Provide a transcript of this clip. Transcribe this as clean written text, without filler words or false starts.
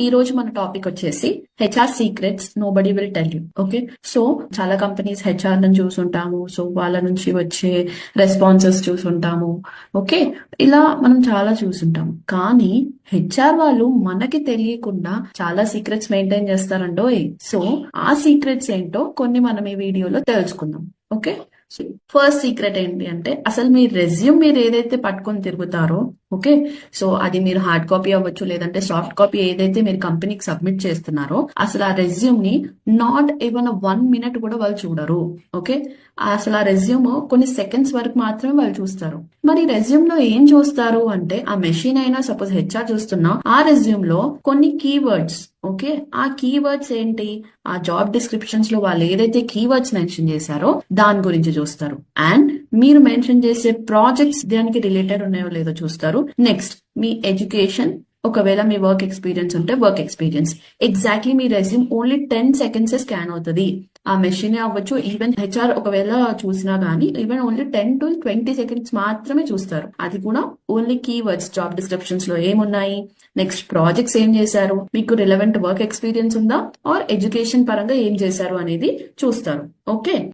ఈ రోజు మన టాపిక్ వచ్చేసి HR secrets nobody will tell you. Okay, so చాలా కంపెనీస్ హెచ్ఆర్ నుంచి చూసుంటాము, సో వాళ్ళ నుంచి వచ్చే రెస్పాన్సెస్ చూసుంటాము. ఓకే, ఇలా మనం చాలా చూసుంటాము. కానీ హెచ్ఆర్ వాళ్ళు మనకి తెలియకుండా చాలా సీక్రెట్స్ మెయింటైన్ చేస్తారండో. సో ఆ సీక్రెట్స్ ఏంటో కొన్ని మనం ఈ వీడియోలో తెలుసుకుందాం. ఓకే, ఫస్ట్ సీక్రెట్ ఏంటి అంటే, అసలు మీ రెజ్యూమ్ మీరు ఏదైతే పట్టుకొని తిరుగుతారో, ఓకే, సో అది మీరు హార్డ్ కాపీ అవ్వచ్చు, లేదంటే సాఫ్ట్ కాపీ ఏదైతే మీరు కంపెనీకి సబ్మిట్ చేస్తున్నారో, అసలు ఆ రెజ్యూమ్ ని నాట్ ఈవెన్ 1 minute కూడా వాళ్ళు చూడరు. ఓకే, అసలు ఆ రెజ్యూమ్ కొన్ని సెకండ్స్ వరకు మాత్రమే వాళ్ళు చూస్తారు. మరి రెజ్యూమ్ లో ఏం చూస్తారు అంటే, ఆ మెషిన్ అయినా సపోజ్ హెచ్ఆర్ చూస్తున్నా, ఆ రెజ్యూమ్ లో కొన్ని కీవర్డ్స్. ఓకే, ఆ కీవర్డ్స్ ఏంటి, ఆ జాబ్ డిస్క్రిప్షన్స్ లో వాళ్ళు ఏదైతే కీవర్డ్స్ మెన్షన్ చేశారో దాని గురించి చూస్తారు. అండ్ మీరు మెన్షన్ చేసే ప్రాజెక్ట్స్ దానికి రిలేటెడ్ ఉన్నాయో లేదో చూస్తారు. నెక్స్ట్ మీ ఎడ్యుకేషన్, ఒకవేళ మీ వర్క్ ఎక్స్పీరియన్స్ ఉంటే వర్క్ ఎక్స్పీరియన్స్. ఎగ్జాక్ట్లీ మీ రెజ్యూమ్ ఓన్లీ 10 seconds స్కాన్ అవుతుంది. ఆ మెషిన్ అవ్వచ్చు, ఈవెన్ హెచ్ఆర్ ఒకవేళ చూసినా గానీ ఈవెన్ ఓన్లీ 10 to 20 seconds మాత్రమే చూస్తారు. అది కూడా ఓన్లీ కీవర్డ్స్, జాబ్ డిస్క్రిప్షన్స్ లో ఏమున్నాయి, నెక్స్ట్ ప్రాజెక్ట్స్ ఏం చేశారు, మీకు రిలవెంట్ వర్క్ ఎక్స్పీరియన్స్ ఉందా, ఆర్ ఎడ్యుకేషన్ పరంగా ఏం చేశారు అనేది చూస్తారు. ఓకే,